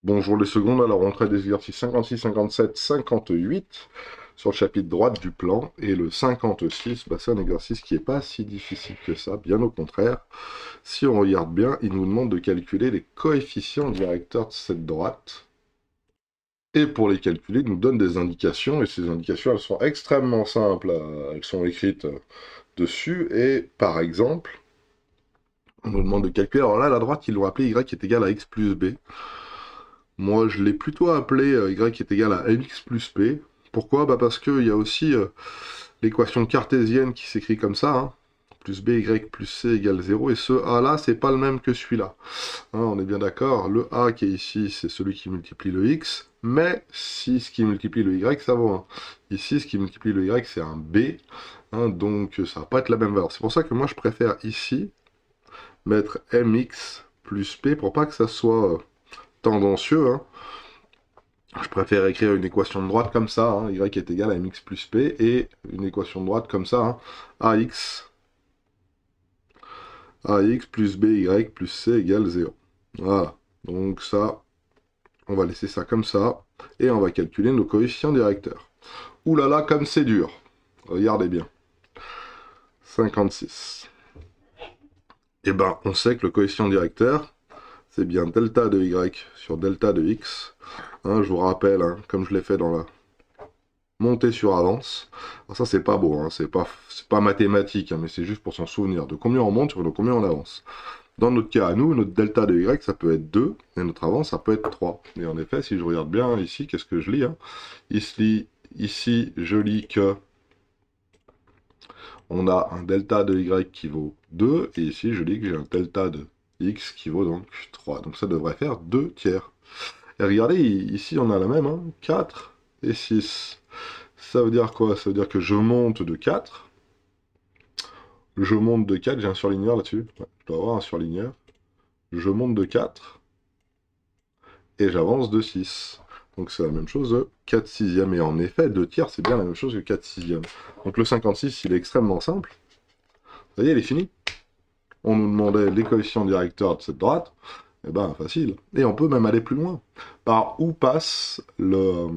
Bonjour les secondes, alors on traite des exercices 56, 57, 58 sur le chapitre droite du plan, et le 56, c'est un exercice qui n'est pas si difficile que ça, bien au contraire. Si on regarde bien, il nous demande de calculer les coefficients directeurs de cette droite, et pour les calculer, il nous donne des indications, et ces indications, elles sont extrêmement simples, elles sont écrites dessus, et par exemple, on nous demande de calculer, alors là, la droite, ils l'ont appelé y est égal à x plus b. Moi, je l'ai plutôt appelé y est égal à mx plus p. Pourquoi? Parce qu'il y a aussi l'équation cartésienne qui s'écrit comme ça, hein, plus by plus c égale 0, et ce a-là, c'est pas le même que celui-là. Hein, on est bien d'accord, le a qui est ici, c'est celui qui multiplie le x, mais si ce qui multiplie le y, ça vaut 1. Ici, ce qui multiplie le y, c'est un b, hein, donc ça va pas être la même valeur. C'est pour ça que moi, je préfère ici mettre mx plus p, pour pas que ça soit tendancieux, hein. Je préfère écrire une équation de droite comme ça, hein, y est égal à mx plus p, et une équation de droite comme ça, hein, ax plus by plus c égale 0. Voilà, donc ça, on va laisser ça comme ça, et on va calculer nos coefficients directeurs. Ouh là là, comme c'est dur. Regardez bien. 56. Eh ben, on sait que le coefficient directeur, c'est bien delta de y sur delta de x. Hein, je vous rappelle, hein, comme je l'ai fait dans la monter sur avance. Alors ça, c'est pas beau, hein, c'est pas mathématique, hein, mais c'est juste pour s'en souvenir. De combien on monte sur de combien on avance. Dans notre cas à nous, notre delta de y, ça peut être 2, et notre avance, ça peut être 3. Et en effet, si je regarde bien ici, qu'est-ce que je lis, hein, ici, je lis que on a un delta de y qui vaut 2, et ici, je lis que j'ai un delta de x qui vaut donc 3. Donc ça devrait faire 2 tiers. Et regardez, ici, on a la même, hein, 4 et 6. Ça veut dire quoi? Ça veut dire que je monte de 4. Je monte de 4, j'ai un surligneur là-dessus. Ouais, je dois avoir un surligneur. Je monte de 4. Et j'avance de 6. Donc c'est la même chose de 4 sixièmes. Et en effet, 2 tiers, c'est bien la même chose que 4 sixièmes. Donc le 56, il est extrêmement simple. Ça y est, il est fini. On nous demandait les coefficients directeurs de cette droite. Eh ben, facile. Et on peut même aller plus loin. Par où passe la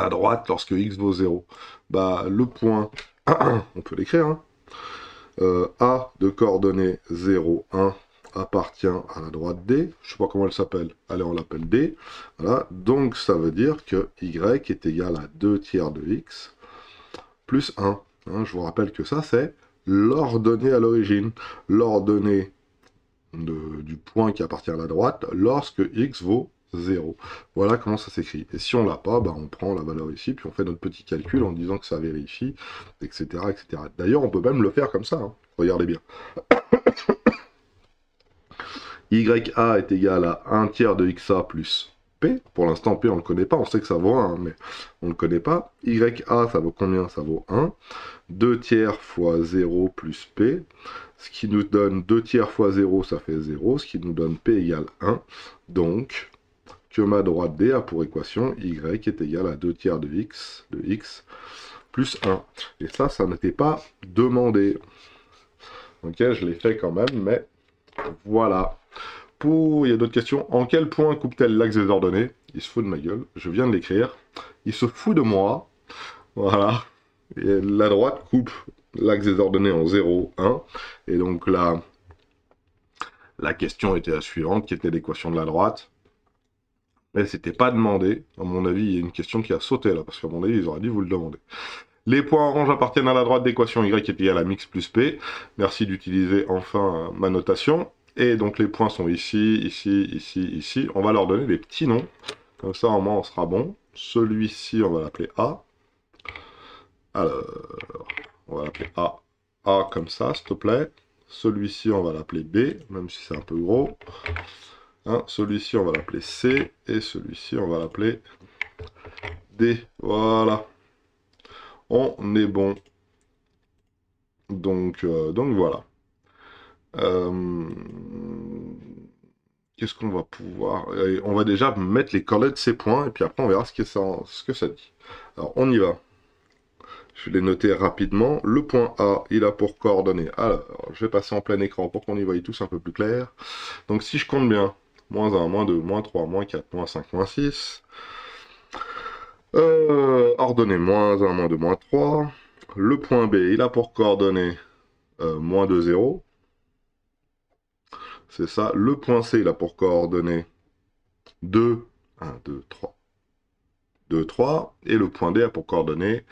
droite lorsque x vaut 0? Bah, le point, on peut l'écrire, hein. A de coordonnées 0, 1 appartient à la droite D. Je ne sais pas comment elle s'appelle. Allez, on l'appelle D. Voilà. Donc, ça veut dire que Y est égal à 2 tiers de X plus 1. Hein, je vous rappelle que ça, c'est l'ordonnée à l'origine. L'ordonnée du point qui appartient à la droite lorsque X vaut 0. Voilà comment ça s'écrit. Et si on l'a pas, bah, on prend la valeur ici, puis on fait notre petit calcul en disant que ça vérifie, etc. etc. D'ailleurs, on peut même le faire comme ça. Hein. Regardez bien. YA est égal à 1 tiers de XA plus P. Pour l'instant, P, on ne le connaît pas. On sait que ça vaut 1, hein, mais on ne le connaît pas. YA, ça vaut combien? Ça vaut 1. 2 tiers fois 0 plus P. Ce qui nous donne 2 tiers fois 0, ça fait 0. Ce qui nous donne P égale 1. Donc, que ma droite D a pour équation Y est égal à 2 tiers de X plus 1. Et ça n'était pas demandé. Ok, je l'ai fait quand même, mais voilà. Il y a d'autres questions. En quel point coupe-t-elle l'axe des ordonnées? Il se fout de ma gueule, je viens de l'écrire. Il se fout de moi. Voilà. Et la droite coupe l'axe des ordonnées en 0, 1. Et donc là, la question était la suivante, qui était l'équation de la droite. Mais c'était pas demandé. À mon avis, il y a une question qui a sauté là, parce qu'à mon avis, ils auraient dû vous le demander. Les points orange appartiennent à la droite d'équation y est égal à mx plus p. Merci d'utiliser enfin ma notation. Et donc les points sont ici, ici, ici, ici. On va leur donner des petits noms. Comme ça, au moins, on sera bon. Celui-ci, on va l'appeler A. Alors, on va l'appeler A. A comme ça, s'il te plaît. Celui-ci, on va l'appeler B, même si c'est un peu gros. Hein, celui-ci, on va l'appeler C. Et celui-ci, on va l'appeler D. Voilà. On est bon. Donc voilà. Qu'est-ce qu'on va pouvoir... on va déjà mettre les coordonnées de ces points, et puis après on verra ce que ça dit. Alors on y va. Je vais les noter rapidement. Le point A, il a pour coordonnées... Alors, je vais passer en plein écran pour qu'on y voie tous un peu plus clair. Donc si je compte bien, Moins 1, moins 2, moins 3, moins 4, moins 5, moins 6. Ordonnée moins 1, moins 2, moins 3. Le point B, il a pour coordonnée moins 2, 0. C'est ça. Le point C, il a pour coordonnée 2, 1, 2, 3. 2, 3. Et le point D a pour coordonnée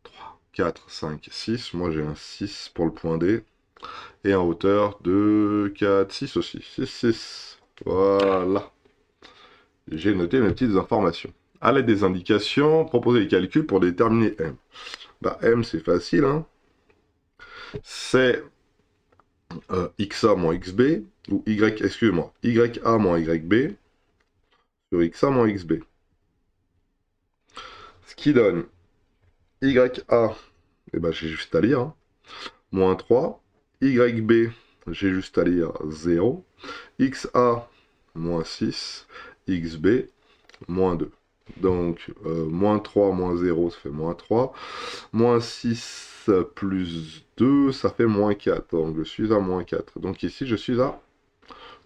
3, 4, 5, 6. Moi, j'ai un 6 pour le point D. Et en hauteur 2, 4, 6 aussi. 6, 6. Voilà. J'ai noté mes petites informations. À l'aide des indications, proposer les calculs pour déterminer M. Bah, M, c'est facile, hein. C'est XA moins XB, ou Y, excusez-moi, YA moins YB, sur XA moins XB. Ce qui donne YA, eh ben, j'ai juste à lire, hein, moins 3, YB, j'ai juste à lire 0, XA, moins 6, XB, moins 2. Donc, moins 3, moins 0, ça fait moins 3. Moins 6 plus 2, ça fait moins 4. Donc, je suis à moins 4. Donc, ici, je suis à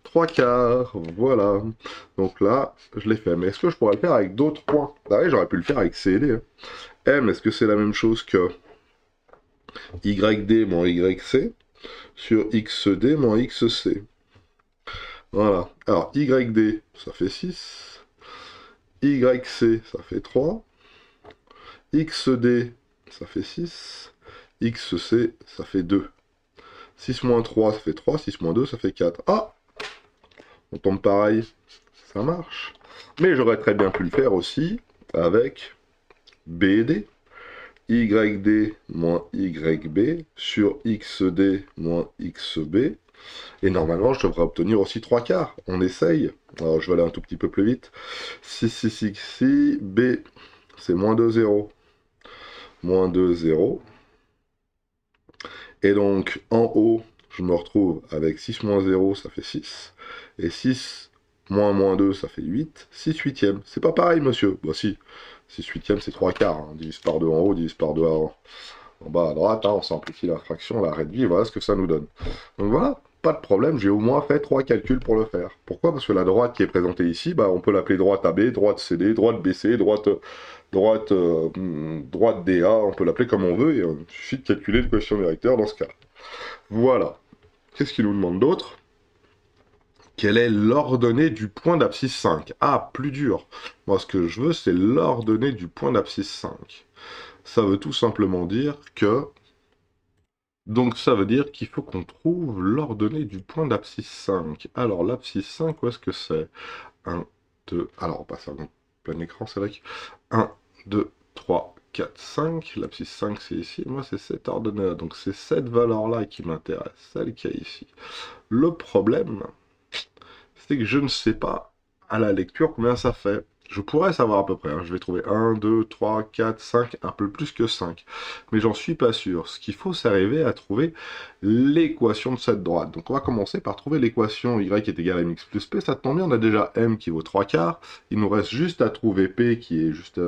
3 quarts. Voilà. Donc là, je l'ai fait. Mais est-ce que je pourrais le faire avec d'autres points? Ah oui, j'aurais pu le faire avec C et D. Hein. M, est-ce que c'est la même chose que YD moins YC sur XD moins XC? Voilà. Alors, YD, ça fait 6. YC, ça fait 3. XD, ça fait 6. XC, ça fait 2. 6 moins 3, ça fait 3. 6 moins 2, ça fait 4. Ah! On tombe pareil. Ça marche. Mais j'aurais très bien pu le faire aussi avec B et D. YD moins YB sur XD moins XB. Et normalement, je devrais obtenir aussi 3 quarts. On essaye. Alors, je vais aller un tout petit peu plus vite. 6, 6, 6, 6. B, c'est moins 2, 0. Moins 2, 0. Et donc, en haut, je me retrouve avec 6 moins 0, ça fait 6. Et 6 moins 2, ça fait 8. 6 huitièmes. C'est pas pareil, monsieur. Bah si. 6 huitièmes, c'est 3 quarts. Hein. Divise par 2 en haut, divise par 2 en bas à droite. Hein. On simplifie la fraction, la réduit. Voilà ce que ça nous donne. Donc voilà. Pas de problème, j'ai au moins fait 3 calculs pour le faire. Pourquoi? Parce que la droite qui est présentée ici, bah, on peut l'appeler droite AB, droite CD, droite BC, droite DA, on peut l'appeler comme on veut, et il suffit de calculer le quotient des vecteurs dans ce cas. Voilà. Qu'est-ce qu'il nous demande d'autre? Quelle est l'ordonnée du point d'abscisse 5? Ah, plus dur. Moi, ce que je veux, c'est l'ordonnée du point d'abscisse 5. Ça veut tout simplement dire que... Donc, ça veut dire qu'il faut qu'on trouve l'ordonnée du point d'abscisse 5. Alors, l'abscisse 5, où est-ce que c'est? 1, 2... Alors, on passe à plein écran, c'est vrai que... 1, 2, 3, 4, 5. L'abscisse 5, c'est ici. Moi, c'est cette ordonnée-là. Donc, c'est cette valeur-là qui m'intéresse, celle qu'il y a ici. Le problème, c'est que je ne sais pas à la lecture combien ça fait. Je pourrais savoir à peu près, hein. Je vais trouver 1, 2, 3, 4, 5, un peu plus que 5. Mais j'en suis pas sûr. Ce qu'il faut, c'est arriver à trouver l'équation de cette droite. Donc on va commencer par trouver l'équation y est égale à mx plus p. Ça tombe bien, on a déjà m qui vaut 3 quarts. Il nous reste juste à trouver p qui est juste,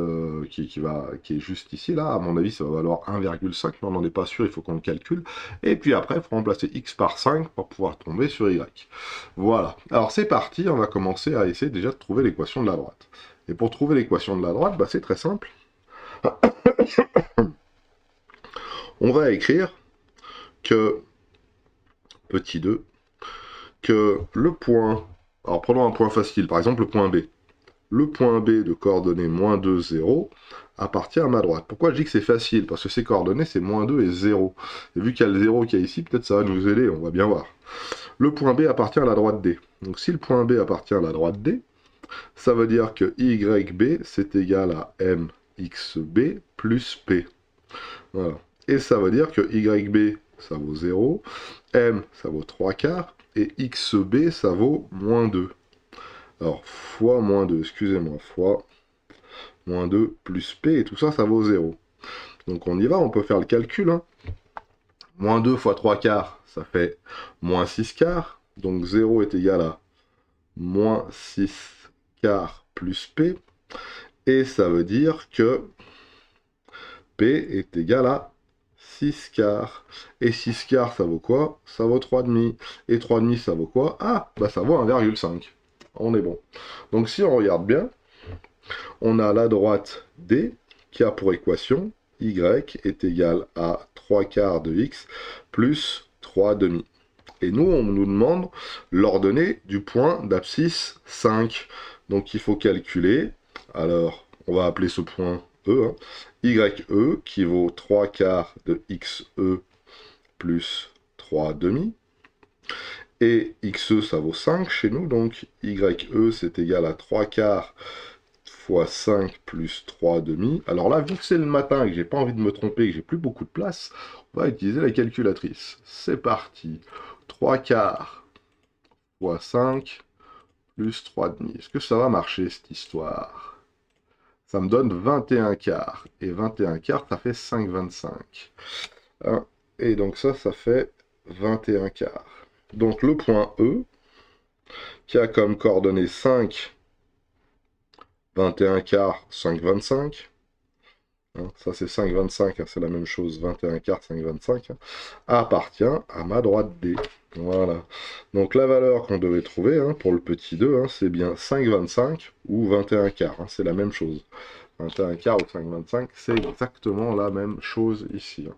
qui est juste ici. Là, à mon avis, ça va valoir 1,5, mais on n'en est pas sûr, il faut qu'on le calcule. Et puis après, il faut remplacer x par 5 pour pouvoir tomber sur y. Voilà. Alors c'est parti, on va commencer à essayer déjà de trouver l'équation de la droite. Et pour trouver l'équation de la droite, bah, c'est très simple. On va écrire que, petit 2, que le point... Alors prenons un point facile, par exemple le point B. Le point B de coordonnées moins 2, 0 appartient à ma droite. Pourquoi je dis que c'est facile? Parce que ces coordonnées, c'est moins 2 et 0. Et vu qu'il y a le 0 qu'il y a ici, peut-être ça va nous aider, on va bien voir. Le point B appartient à la droite D. Donc si le point B appartient à la droite D, ça veut dire que YB, c'est égal à MXB plus P. Voilà. Et ça veut dire que YB, ça vaut 0, M, ça vaut 3 quarts, et XB, ça vaut moins 2. Alors, fois moins 2, excusez-moi, fois moins 2 plus P, et tout ça, ça vaut 0. Donc on y va, on peut faire le calcul. Hein. Moins 2 fois 3 quarts, ça fait moins 6 quarts. Donc 0 est égal à moins 6 quarts plus P. Et ça veut dire que P est égal à 6 quarts. Et 6 quarts, ça vaut quoi? Ça vaut 3,5. Et 3,5, ça vaut quoi? Ah, bah ça vaut 1,5. on est bon. Donc si on regarde bien, on a la droite D qui a pour équation y est égal à 3 quarts de x plus 3 demi. Et nous, on nous demande l'ordonnée du point d'abscisse 5. Donc il faut calculer, alors on va appeler ce point E, hein, YE qui vaut 3 quarts de XE plus 3 demi. Et XE ça vaut 5 chez nous, donc YE c'est égal à 3 quarts fois 5 plus 3 demi. Alors là, vu que c'est le matin et que j'ai pas envie de me tromper, que j'ai plus beaucoup de place, on va utiliser la calculatrice. C'est parti. 3 quarts fois 5 plus 3 demi. Est-ce que ça va marcher cette histoire? Ça me donne 21 quarts. Et 21 quarts, ça fait 5,25. Hein, et donc ça fait 21 quarts. Donc le point E, qui a comme coordonnées 5, 21 quarts, 5,25. Hein, ça c'est 5,25, hein, c'est la même chose, 21 quarts, 5,25, hein, appartient à ma droite D. Voilà. Donc la valeur qu'on devait trouver hein, pour le petit 2, hein, c'est bien 5,25 ou 21 quarts, hein, c'est la même chose. 21 quarts ou 5,25, c'est exactement la même chose ici. Hein.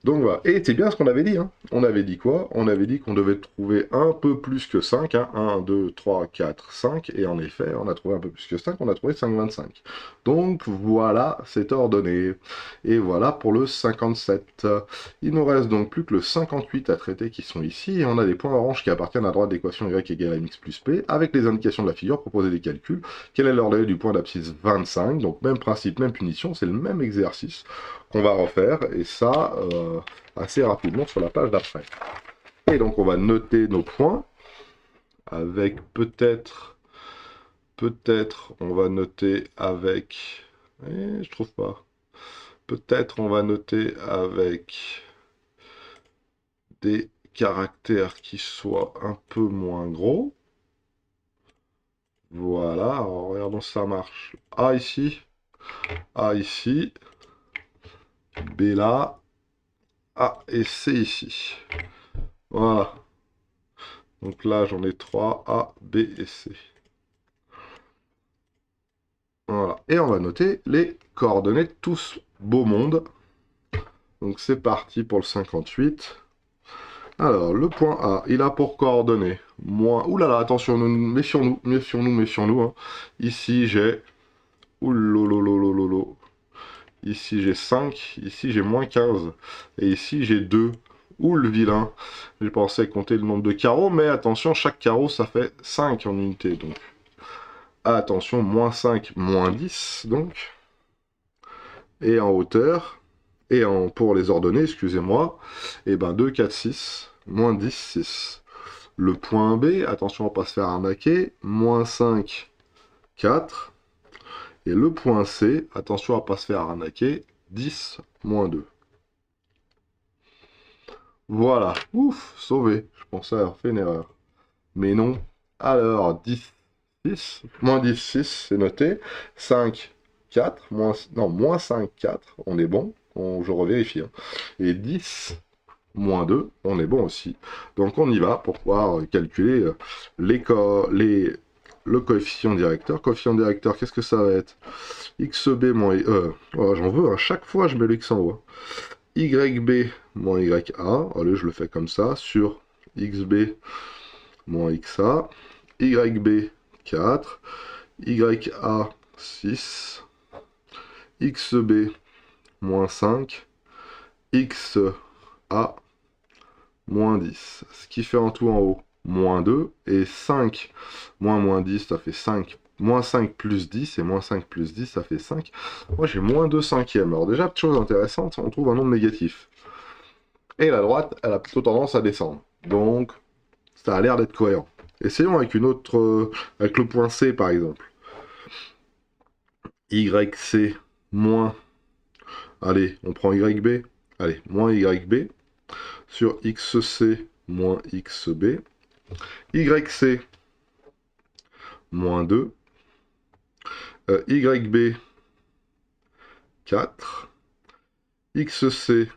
Donc voilà, et c'est bien ce qu'on avait dit, hein. On avait dit quoi? On avait dit qu'on devait trouver un peu plus que 5, hein. 1, 2, 3, 4, 5, et en effet, on a trouvé un peu plus que 5, on a trouvé 5,25. Donc voilà, c'est ordonné. Et voilà pour le 57. Il nous reste donc plus que le 58 à traiter qui sont ici, et on a des points orange qui appartiennent à droite d'équation y égale à mx plus p, avec les indications de la figure, proposer des calculs. Quelle est l'ordonnée du point d'abscisse 25? Donc même principe, même punition, c'est le même exercice qu'on va refaire, et ça assez rapidement sur la page d'après. Et donc on va noter nos points, avec peut-être, on va noter avec, je trouve pas, peut-être on va noter avec des caractères qui soient un peu moins gros. Voilà, alors regardons si ça marche. A ici, B là, A et C ici. Voilà. Donc là, j'en ai 3, A, B et C. Voilà. Et on va noter les coordonnées de tout ce beau monde. Donc c'est parti pour le 58. Alors, le point A, il a pour coordonnées moins... Ouh là là, attention, méfions-nous. Hein. Ici, j'ai... Ouh. Ici, j'ai 5. Ici, j'ai moins 15. Et ici, j'ai 2. Ouh, le vilain. J'ai pensé compter le nombre de carreaux, mais attention, chaque carreau, ça fait 5 en unité. Donc, attention, moins 5, moins 10, donc. Et en hauteur, pour les ordonnées, excusez-moi, et ben 2, 4, 6, moins 10, 6. Le point B, attention à ne pas se faire arnaquer, moins 5, 4. Et le point C, attention à ne pas se faire arnaquer, 10, moins 2. Voilà, ouf, sauvé. Je pensais avoir fait une erreur. Mais non. Alors, 10, 6, moins 10, 6, c'est noté. 5, 4, moins 5, 4, on est bon. Je revérifie. Hein. Et 10, moins 2, on est bon aussi. Donc on y va pour pouvoir calculer le coefficient directeur. Coefficient directeur, qu'est-ce que ça va être? XB moins... oh, j'en veux, hein. Chaque fois je mets le X en haut. YB moins YA, allez, je le fais comme ça, sur XB moins XA, YB 4, YA 6, XB moins 5, XA moins 10. Ce qui fait en tout en haut moins 2. Et 5 moins 10, ça fait 5. Moins 5 plus 10. Et moins 5 plus 10, ça fait 5. Moi, j'ai moins 2 cinquièmes. Alors déjà, petite chose intéressante, on trouve un nombre négatif. Et la droite, elle a plutôt tendance à descendre. Donc, ça a l'air d'être cohérent. Essayons avec une autre... avec le point C, par exemple. YC moins... Allez, on prend YB. Allez, moins YB. Sur XC moins XB. YC moins 2. YB 4. XC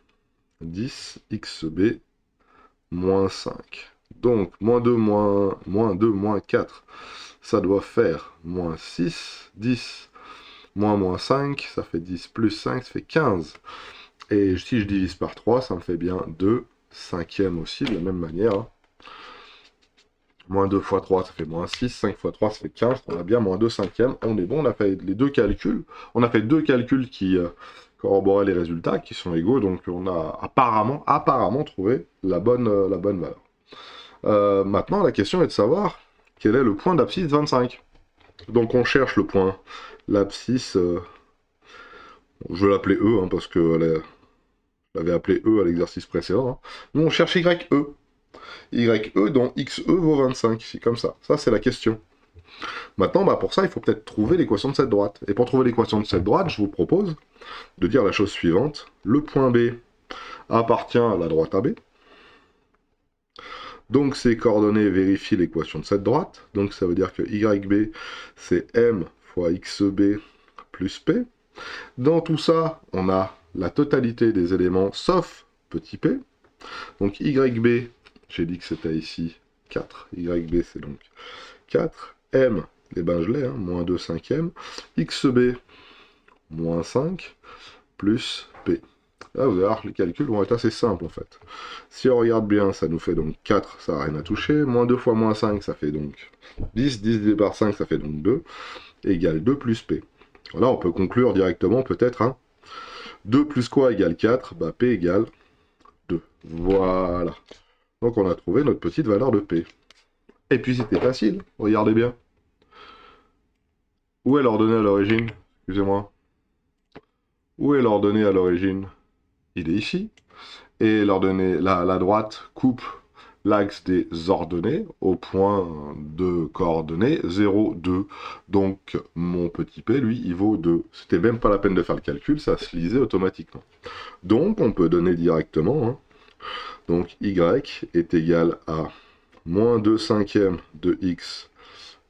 10. XB moins 5. Donc, moins 2, moins 2, moins 4, ça doit faire moins 6, 10, moins 5, ça fait 10, plus 5, ça fait 15. Et si je divise par 3, ça me fait bien 2 cinquièmes aussi, de la même manière. Hein. Moins 2 fois 3, ça fait moins 6. 5 fois 3, ça fait 15. On a bien moins 2 cinquièmes. On est bon, on a fait les deux calculs. On a fait deux calculs qui corroboraient les résultats, qui sont égaux. Donc on a apparemment trouvé la bonne valeur. Maintenant, la question est de savoir quel est le point d'abscisse 25. Donc on cherche le point. L'abscisse, je vais l'appeler E, hein, parce que je l'avais appelé E à l'exercice précédent. Hein. Nous, on cherche YE. YE dont XE vaut 25. C'est comme ça. Ça, c'est la question. Maintenant, pour ça, il faut peut-être trouver l'équation de cette droite. Et pour trouver l'équation de cette droite, je vous propose de dire la chose suivante. Le point B appartient à la droite AB. Donc, ces coordonnées vérifient l'équation de cette droite. Donc, ça veut dire que YB, c'est M fois XB plus P. Dans tout ça, on a la totalité des éléments sauf petit p. Donc YB, j'ai dit que c'était ici 4. YB, c'est donc 4. M, je l'ai, hein, moins 2 cinquièmes. XB, moins 5, plus P. Là, vous allez voir, les calculs vont être assez simples, en fait. Si on regarde bien, ça nous fait donc 4, ça n'a rien à toucher. Moins 2 fois moins 5, ça fait donc 10. 10 divisé par 5, ça fait donc 2. Égale 2 plus P. Là, on peut conclure directement, peut-être, hein. 2 plus quoi égale 4 ? P égale 2. Voilà. Donc, on a trouvé notre petite valeur de P. Et puis, c'était facile. Regardez bien. Où est l'ordonnée à l'origine ? Excusez-moi. Où est l'ordonnée à l'origine ? Il est ici. Et l'ordonnée, la droite coupe l'axe des ordonnées au point de coordonnées 0, 2. Donc, mon petit p, lui, il vaut 2. C'était même pas la peine de faire le calcul, ça se lisait automatiquement. Donc, on peut donner directement. Hein. Donc, y est égal à moins 2 cinquièmes de x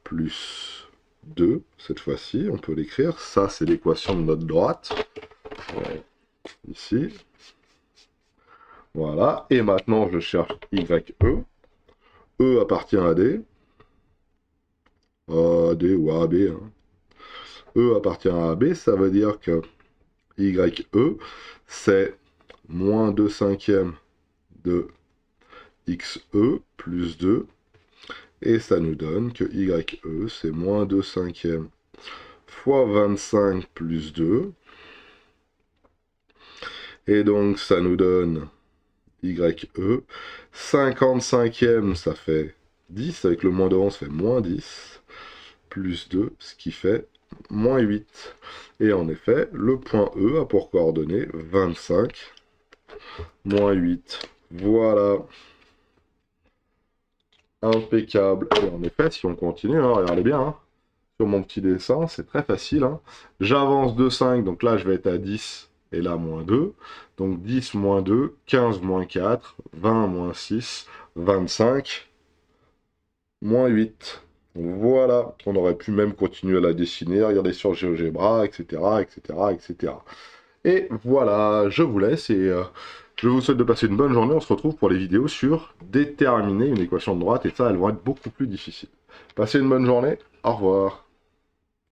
plus 2. Cette fois-ci, on peut l'écrire. Ça, c'est l'équation de notre droite. Ici. Voilà, et maintenant je cherche YE. E appartient à D. AD ou AB. Hein. E appartient à AB, ça veut dire que YE, c'est moins 2 cinquièmes de XE plus 2. Et ça nous donne que YE, c'est moins 2 cinquièmes fois 25 plus 2. Et donc ça nous donne YE. 55e, ça fait 10. Avec le moins devant, ça fait moins 10. Plus 2, ce qui fait moins 8. Et en effet, le point E a pour coordonnées 25, moins 8. Voilà. Impeccable. Et en effet, si on continue, hein, regardez bien, hein, sur mon petit dessin, c'est très facile. Hein. J'avance de 5, donc là, je vais être à 10. Et là, moins 2. Donc 10 moins 2, 15 moins 4, 20 moins 6, 25, moins 8. Voilà. On aurait pu même continuer à la dessiner, regarder sur GeoGebra, etc., etc., etc. Et voilà, je vous laisse et je vous souhaite de passer une bonne journée. On se retrouve pour les vidéos sur déterminer une équation de droite. Et ça, elles vont être beaucoup plus difficiles. Passez une bonne journée. Au revoir.